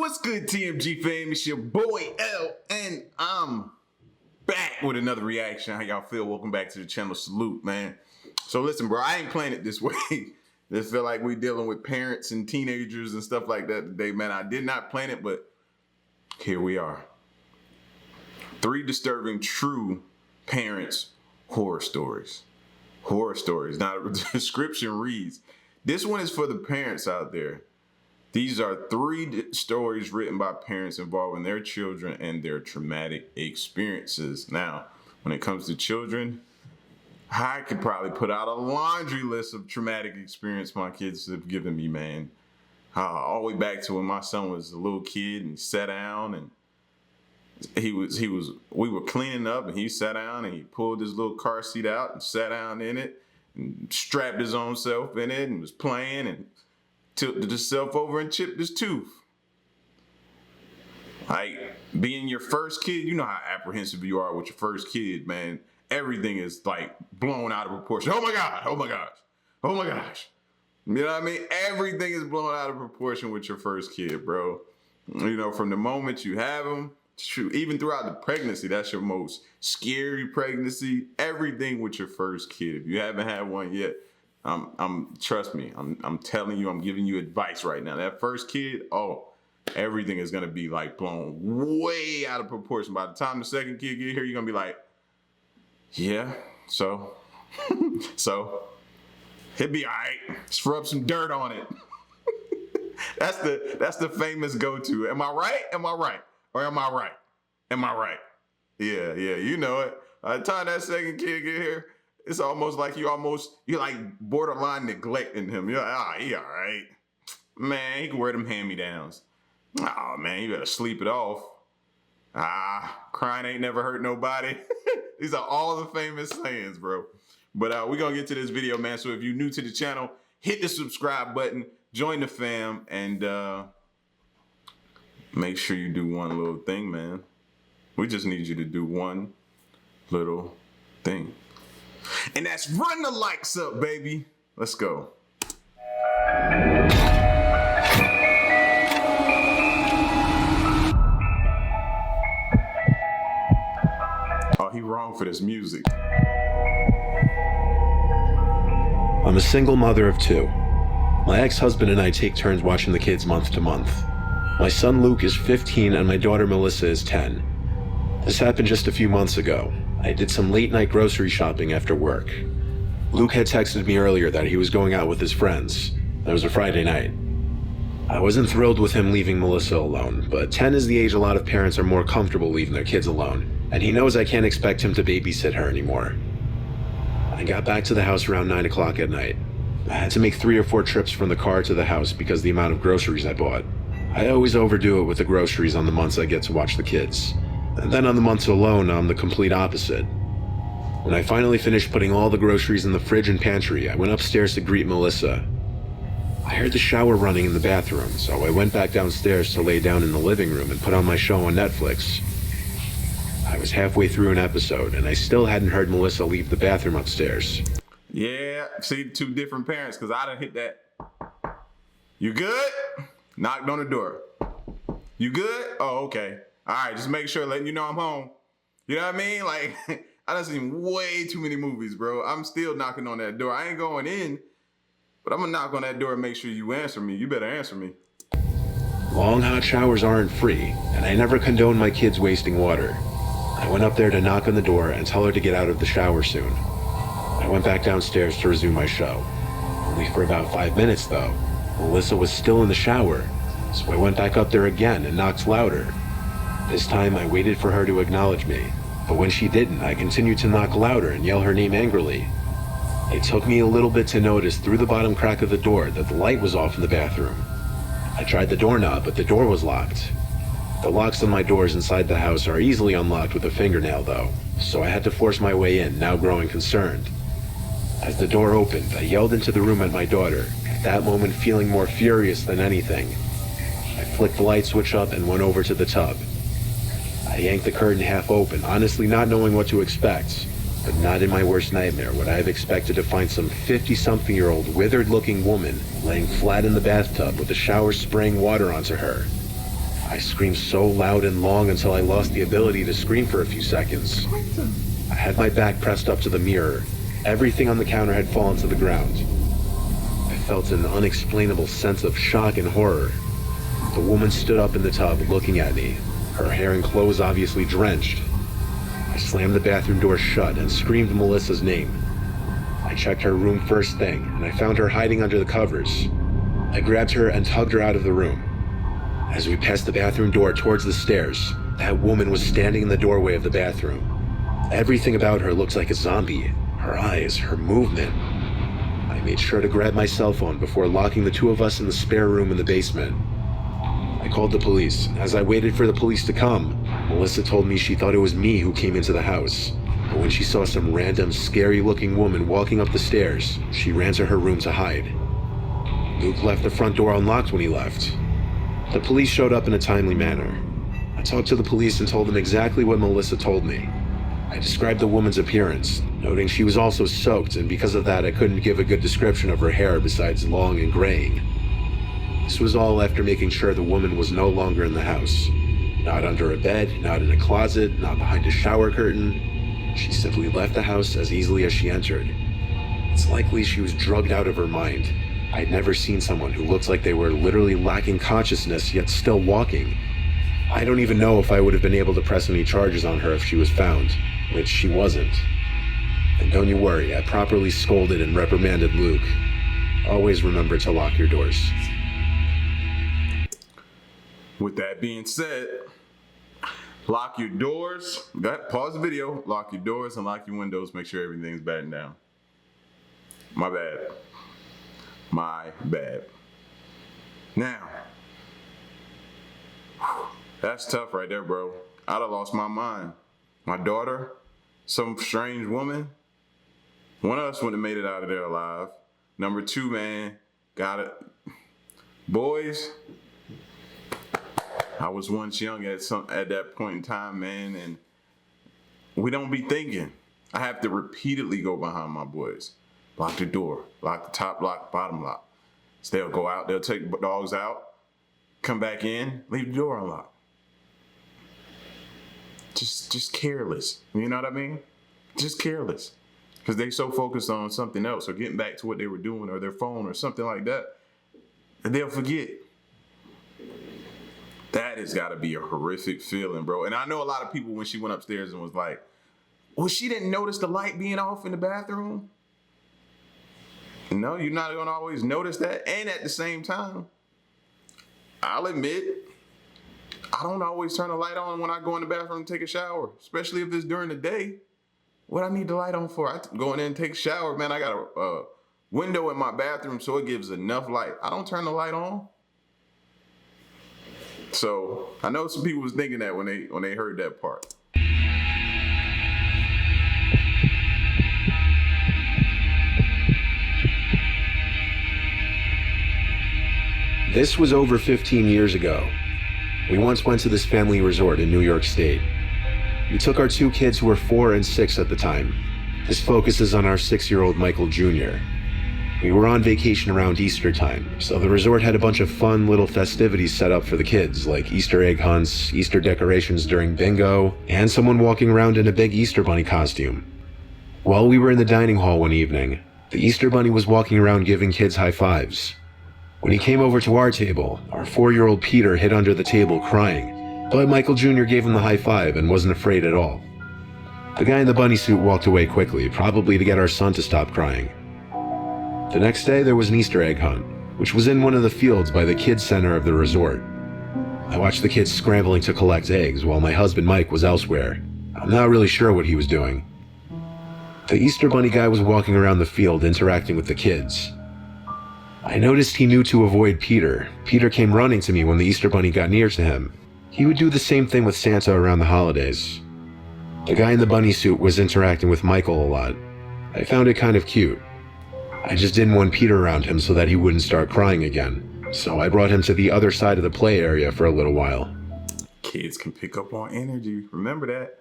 What's good, TMG fam? It's your boy L, and I'm back with another reaction. How y'all feel? Welcome back to the channel. Salute, man. So listen, bro, I ain't playing it this way. This feel like we dealing with parents and teenagers and stuff like that today, man. I did not plan it, but here we are. 3 disturbing true parents horror stories. Horror stories. Now the description reads, this one is for the parents out there. These are 3 stories written by parents involving their children and their traumatic experiences. Now, when it comes to children, I could probably put out a laundry list of traumatic experience my kids have given me, man. All the way back to when my son was a little kid and he sat down and we were cleaning up and he sat down and he pulled his little car seat out and sat down in it and strapped his own self in it and was playing and tilted himself over and chipped his tooth. Like, being your first kid, you know how apprehensive you are with your first kid, man. Everything is like blown out of proportion. Oh my God, oh my gosh, oh my gosh. You know what I mean? Everything is blown out of proportion with your first kid, bro. You know, from the moment you have them, shoot, even throughout the pregnancy, that's your most scary pregnancy. Everything with your first kid. If you haven't had one yet, trust me, I'm telling you, I'm giving you advice right now. That first kid, everything is gonna be like blown way out of proportion. By the time the second kid get here, you're gonna be like, yeah, so it'd be all right. Just rub some dirt on it. That's the famous go-to. Am I right? Am I right? Or am I right? Am I right? Yeah, you know it. By the time that second kid get here, it's almost like you're like borderline neglecting him. You're like, he all right. Man, he can wear them hand-me-downs. Oh, man, you better sleep it off. Crying ain't never hurt nobody. These are all the famous sayings, bro. But we're going to get to this video, man. So if you're new to the channel, hit the subscribe button, join the fam, and make sure you do one little thing, man. We just need you to do one little thing. And that's run the likes up, baby. Let's go. Oh, he wrong for this music. I'm a single mother of 2. My ex-husband and I take turns watching the kids month to month. My son Luke is 15 and my daughter Melissa is 10. This happened just a few months ago. I did some late night grocery shopping after work. Luke had texted me earlier that he was going out with his friends. It was a Friday night. I wasn't thrilled with him leaving Melissa alone, but 10 is the age a lot of parents are more comfortable leaving their kids alone, and he knows I can't expect him to babysit her anymore. I got back to the house around 9 o'clock at night. I had to make 3 or 4 trips from the car to the house because of the amount of groceries I bought. I always overdo it with the groceries on the months I get to watch the kids. And then on the months alone, I'm the complete opposite. When I finally finished putting all the groceries in the fridge and pantry, I went upstairs to greet Melissa. I heard the shower running in the bathroom, so I went back downstairs to lay down in the living room and put on my show on Netflix. I was halfway through an episode, and I still hadn't heard Melissa leave the bathroom upstairs. Yeah, see, 2 different parents, because I done hit that. You good? Knocked on the door. You good? Oh, okay. All right, just make sure, letting you know I'm home. You know what I mean? Like, I done seen way too many movies, bro. I'm still knocking on that door. I ain't going in, but I'm gonna knock on that door and make sure you answer me. You better answer me. Long hot showers aren't free, and I never condone my kids wasting water. I went up there to knock on the door and tell her to get out of the shower soon. I went back downstairs to resume my show. Only for about 5 minutes, though. Melissa was still in the shower, so I went back up there again and knocked louder. This time I waited for her to acknowledge me, but when she didn't, I continued to knock louder and yell her name angrily. It took me a little bit to notice through the bottom crack of the door that the light was off in the bathroom. I tried the doorknob, but the door was locked. The locks on my doors inside the house are easily unlocked with a fingernail though, so I had to force my way in, now growing concerned. As the door opened, I yelled into the room at my daughter, at that moment feeling more furious than anything. I flicked the light switch up and went over to the tub. I yanked the curtain half open, honestly not knowing what to expect, but not in my worst nightmare would I have expected to find some 50-something-year-old withered-looking woman laying flat in the bathtub with the shower spraying water onto her. I screamed so loud and long until I lost the ability to scream for a few seconds. I had my back pressed up to the mirror. Everything on the counter had fallen to the ground. I felt an unexplainable sense of shock and horror. The woman stood up in the tub looking at me, her hair and clothes obviously drenched. I slammed the bathroom door shut and screamed Melissa's name. I checked her room first thing, and I found her hiding under the covers. I grabbed her and tugged her out of the room. As we passed the bathroom door towards the stairs, that woman was standing in the doorway of the bathroom. Everything about her looked like a zombie. Her eyes, her movement. I made sure to grab my cell phone before locking the two of us in the spare room in the basement. I called the police. As I waited for the police to come, Melissa told me she thought it was me who came into the house. But when she saw some random, scary-looking woman walking up the stairs, she ran to her room to hide. Luke left the front door unlocked when he left. The police showed up in a timely manner. I talked to the police and told them exactly what Melissa told me. I described the woman's appearance, noting she was also soaked, and because of that I couldn't give a good description of her hair besides long and graying. This was all after making sure the woman was no longer in the house. Not under a bed, not in a closet, not behind a shower curtain. She simply left the house as easily as she entered. It's likely she was drugged out of her mind. I'd never seen someone who looked like they were literally lacking consciousness yet still walking. I don't even know if I would have been able to press any charges on her if she was found, which she wasn't. And don't you worry, I properly scolded and reprimanded Luke. Always remember to lock your doors. With that being said, lock your doors. Pause the video. Lock your doors and lock your windows. Make sure everything's battened down. My bad. My bad. Now, that's tough right there, bro. I'd have lost my mind. My daughter, some strange woman. One of us wouldn't have made it out of there alive. Number two, man, got it. Boys, I was once young at that point in time, man, and we don't be thinking. I have to repeatedly go behind my boys. Lock the door, lock the top lock, bottom lock. So they'll go out, they'll take dogs out, come back in, leave the door unlocked. Just careless, you know what I mean? Just careless. Because they so focused on something else or getting back to what they were doing or their phone or something like that, and they'll forget. That has got to be a horrific feeling, bro. And I know a lot of people when she went upstairs and was like, well, she didn't notice the light being off in the bathroom. No, you're not going to always notice that. And at the same time, I'll admit, I don't always turn the light on when I go in the bathroom and take a shower, especially if it's during the day. What I need the light on for? I go in there and take a shower, man. I got a window in my bathroom so it gives enough light. I don't turn the light on. So I know some people was thinking that when they heard that part. This was over 15 years ago. We once went to this family resort in New York State. We took our two kids who were 4 and 6 at the time. This focuses on our 6-year-old Michael Jr. We were on vacation around Easter time, so the resort had a bunch of fun little festivities set up for the kids, like Easter egg hunts, Easter decorations during bingo, and someone walking around in a big Easter bunny costume. While we were in the dining hall one evening, the Easter bunny was walking around giving kids high fives. When he came over to our table, our 4-year-old Peter hid under the table crying, but Michael Jr. gave him the high five and wasn't afraid at all. The guy in the bunny suit walked away quickly, probably to get our son to stop crying. The next day, there was an Easter egg hunt, which was in one of the fields by the kids' center of the resort. I watched the kids scrambling to collect eggs while my husband Mike was elsewhere. I'm not really sure what he was doing. The Easter bunny guy was walking around the field interacting with the kids. I noticed he knew to avoid Peter. Peter came running to me when the Easter bunny got near to him. He would do the same thing with Santa around the holidays. The guy in the bunny suit was interacting with Michael a lot. I found it kind of cute. I just didn't want Peter around him so that he wouldn't start crying again. So I brought him to the other side of the play area for a little while. Kids can pick up on energy. Remember that.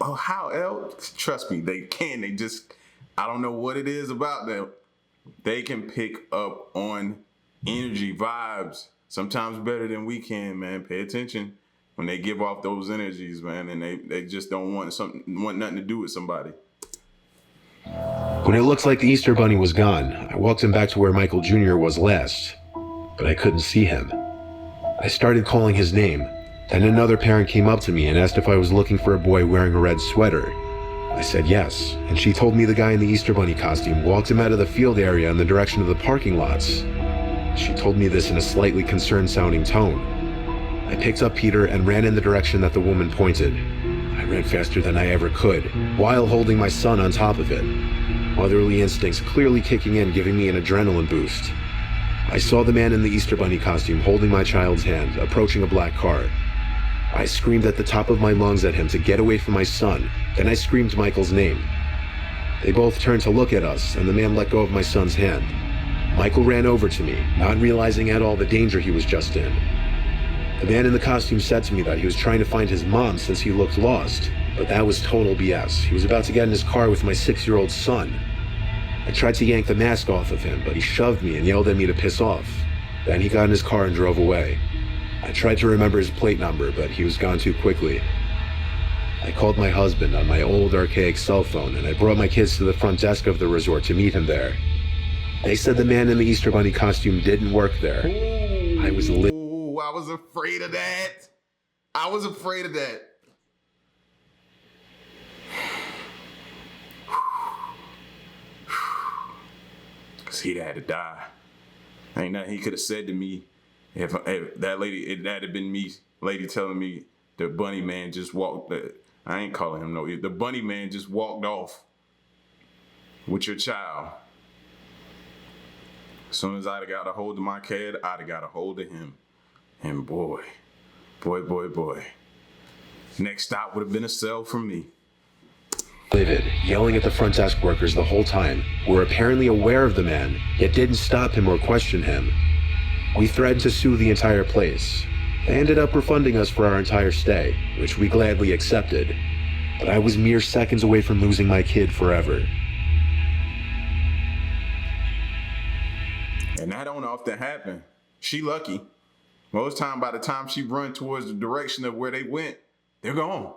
Oh, how else? Trust me, they can. They just, I don't know what it is about them. They can pick up on energy, vibes. sometimes better than we can, man. Pay attention when they give off those energies, man, and they just don't want nothing to do with somebody. When it looked like the Easter Bunny was gone, I walked him back to where Michael Jr. was last, but I couldn't see him. I started calling his name. Then another parent came up to me and asked if I was looking for a boy wearing a red sweater. I said yes, and she told me the guy in the Easter Bunny costume walked him out of the field area in the direction of the parking lots. She told me this in a slightly concerned-sounding tone. I picked up Peter and ran in the direction that the woman pointed. I ran faster than I ever could, while holding my son on top of it. Motherly instincts clearly kicking in, giving me an adrenaline boost. I saw the man in the Easter Bunny costume holding my child's hand, approaching a black car. I screamed at the top of my lungs at him to get away from my son. Then I screamed Michael's name. They both turned to look at us, and the man let go of my son's hand. Michael ran over to me, not realizing at all the danger he was just in. The man in the costume said to me that he was trying to find his mom since he looked lost, but that was total BS. He was about to get in his car with my 6-year-old son. I tried to yank the mask off of him, but he shoved me and yelled at me to piss off. Then he got in his car and drove away. I tried to remember his plate number, but he was gone too quickly. I called my husband on my old archaic cell phone, and I brought my kids to the front desk of the resort to meet him there. They said the man in the Easter Bunny costume didn't work there. I was I was afraid of that. I was afraid of that. Cause he'd had to die. Ain't nothing he could have said to me if that had been me, lady telling me the bunny man just walked. I ain't calling him no. The bunny man just walked off with your child. As soon as I'd have got a hold of my kid, I'd have got a hold of him. And boy. Next stop would have been a cell for me. Livid, yelling at the front desk workers the whole time, who were apparently aware of the man, yet didn't stop him or question him. We threatened to sue the entire place. They ended up refunding us for our entire stay, which we gladly accepted. But I was mere seconds away from losing my kid forever. And that don't often happen. She lucky. Most time, by the time she run towards the direction of where they went, they're gone.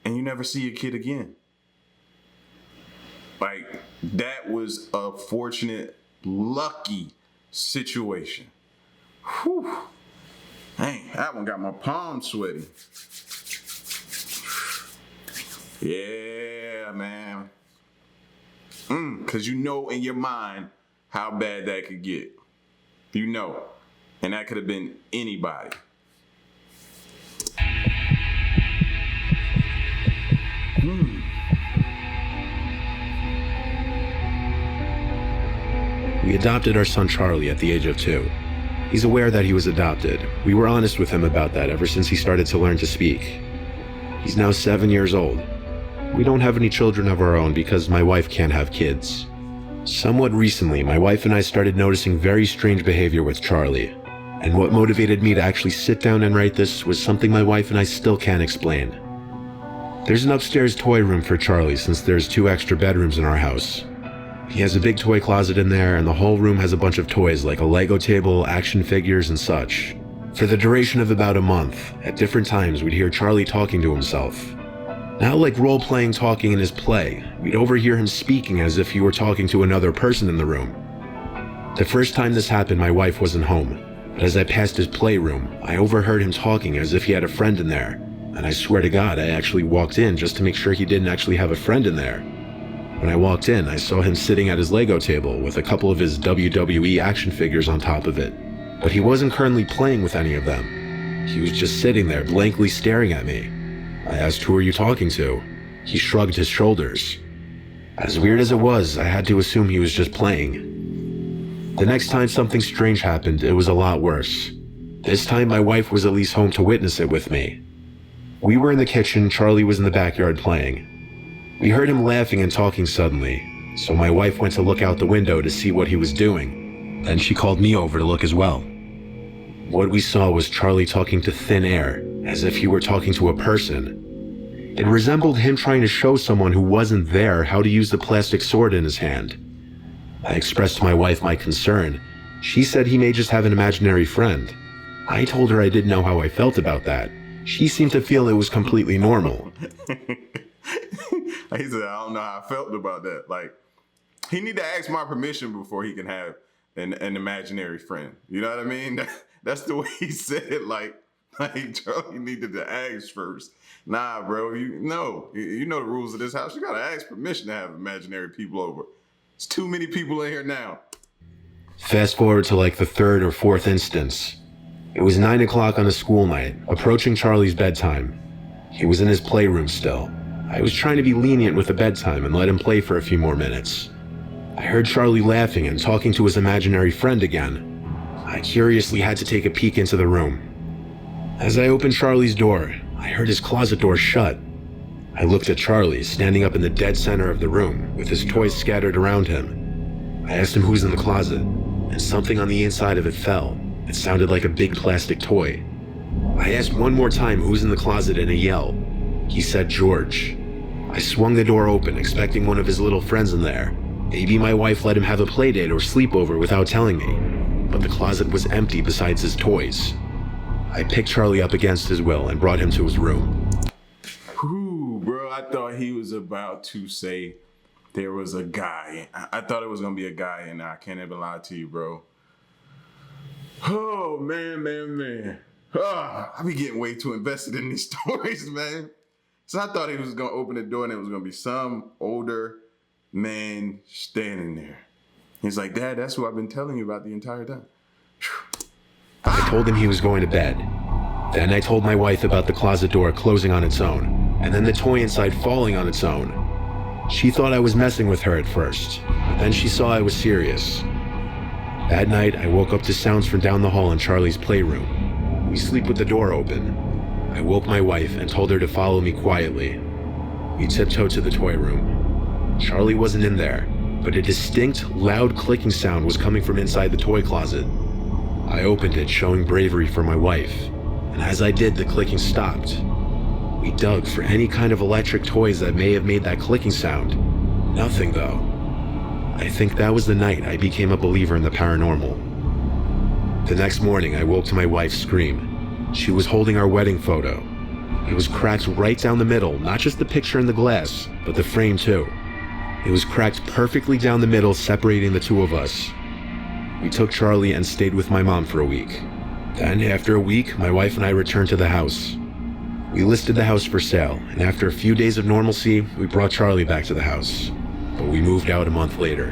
And you never see your kid again. Like, that was a fortunate, lucky situation. Whew. Dang, that one got my palms sweaty. Yeah, man. Because you know in your mind how bad that could get. You know. And that could have been anybody. We adopted our son Charlie at the age of 2. He's aware that he was adopted. We were honest with him about that ever since he started to learn to speak. He's now 7 years old. We don't have any children of our own because my wife can't have kids. Somewhat recently, my wife and I started noticing very strange behavior with Charlie. And what motivated me to actually sit down and write this was something my wife and I still can't explain. There's an upstairs toy room for Charlie since there's 2 extra bedrooms in our house. He has a big toy closet in there, and the whole room has a bunch of toys like a Lego table, action figures, and such. For the duration of about a month, at different times we'd hear Charlie talking to himself. Not like role-playing talking in his play, we'd overhear him speaking as if he were talking to another person in the room. The first time this happened, my wife wasn't home, but as I passed his playroom, I overheard him talking as if he had a friend in there, and I swear to God, I actually walked in just to make sure he didn't actually have a friend in there. When I walked in, I saw him sitting at his Lego table with a couple of his WWE action figures on top of it. But he wasn't currently playing with any of them. He was just sitting there blankly staring at me. I asked, "Who are you talking to?" He shrugged his shoulders. As weird as it was, I had to assume he was just playing. The next time something strange happened, it was a lot worse. This time my wife was at least home to witness it with me. We were in the kitchen, Charlie was in the backyard playing. We heard him laughing and talking suddenly, so my wife went to look out the window to see what he was doing. Then she called me over to look as well. What we saw was Charlie talking to thin air, as if he were talking to a person. It resembled him trying to show someone who wasn't there how to use the plastic sword in his hand. I expressed to my wife my concern, She said he may just have an imaginary friend. I told her I didn't know how I felt about that. She seemed to feel it was completely normal. He said, I don't know how I felt about that. Like, he need to ask my permission before he can have an imaginary friend. You know what I mean? That's the way he said it. Like Charlie needed to ask first. Nah, bro, you know the rules of this house. You gotta ask permission to have imaginary people over. It's too many people in here now. Fast forward to like the third or fourth instance. It was 9 o'clock on a school night, approaching Charlie's bedtime. He was in his playroom still. I was trying to be lenient with the bedtime and let him play for a few more minutes. I heard Charlie laughing and talking to his imaginary friend again. I curiously had to take a peek into the room. As I opened Charlie's door, I heard his closet door shut. I looked at Charlie, standing up in the dead center of the room, with his toys scattered around him. I asked him who's in the closet, and something on the inside of it fell. It sounded like a big plastic toy. I asked one more time who's in the closet in a yell. He said George. I swung the door open, expecting one of his little friends in there. Maybe my wife let him have a play date or sleepover without telling me. But the closet was empty besides his toys. I picked Charlie up against his will and brought him to his room. Ooh, bro, I thought he was about to say there was a guy. I thought it was going to be a guy, and I can't even lie to you, bro. Oh, man. I be getting way too invested in these stories, man. So I thought he was going to open the door and it was going to be some older man standing there. He's like, Dad, that's who I've been telling you about the entire time. I told him he was going to bed. Then I told my wife about the closet door closing on its own, and then the toy inside falling on its own. She thought I was messing with her at first, but then she saw I was serious. That night, I woke up to sounds from down the hall in Charlie's playroom. We sleep with the door open. I woke my wife and told her to follow me quietly. We tiptoed to the toy room. Charlie wasn't in there, but a distinct, loud clicking sound was coming from inside the toy closet. I opened it, showing bravery for my wife, and as I did, the clicking stopped. We dug for any kind of electric toys that may have made that clicking sound. Nothing, though. I think that was the night I became a believer in the paranormal. The next morning, I woke to my wife's scream. She was holding our wedding photo. It was cracked right down the middle, not just the picture in the glass, but the frame too. It was cracked perfectly down the middle, separating the two of us. We took Charlie and stayed with my mom for a week. Then, after a week, my wife and I returned to the house. We listed the house for sale, and after a few days of normalcy, we brought Charlie back to the house. But we moved out a month later.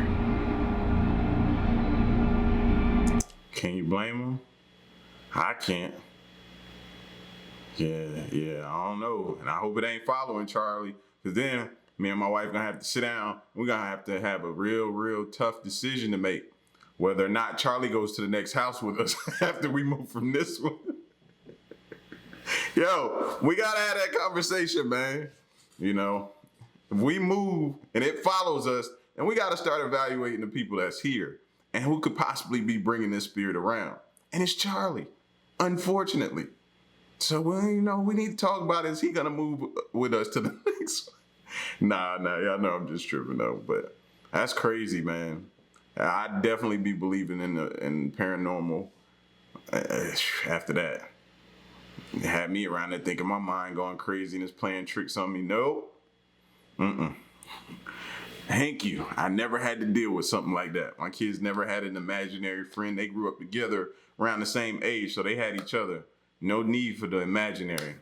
Can you blame him? I can't. Yeah, I don't know. And I hope it ain't following Charlie, because then me and my wife gonna have to sit down. We're gonna have a real tough decision to make. Whether or not Charlie goes to the next house with us after we move from this one. Yo, we gotta have that conversation, man. You know, if we move and it follows us, and we gotta start evaluating the people that's here and who could possibly be bringing this spirit around. And it's Charlie, unfortunately. So, well, you know, we need to talk about, is he gonna move with us to the next one? Nah, y'all know I'm just tripping though, but that's crazy, man. I'd definitely be believing in paranormal after that. It had me around there thinking my mind going crazy and it's playing tricks on me. Nope. Thank you. I never had to deal with something like that. My kids never had an imaginary friend. They grew up together around the same age, so they had each other. No need for the imaginary.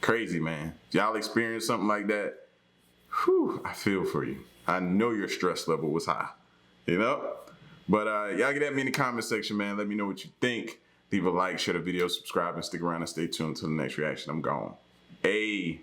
Crazy, man. Y'all experience something like that? Whew, I feel for you. I know your stress level was high, you know? But y'all get at me in the comment section, man. Let me know what you think. Leave a like, share the video, subscribe, and stick around and stay tuned until the next reaction. I'm gone. Hey.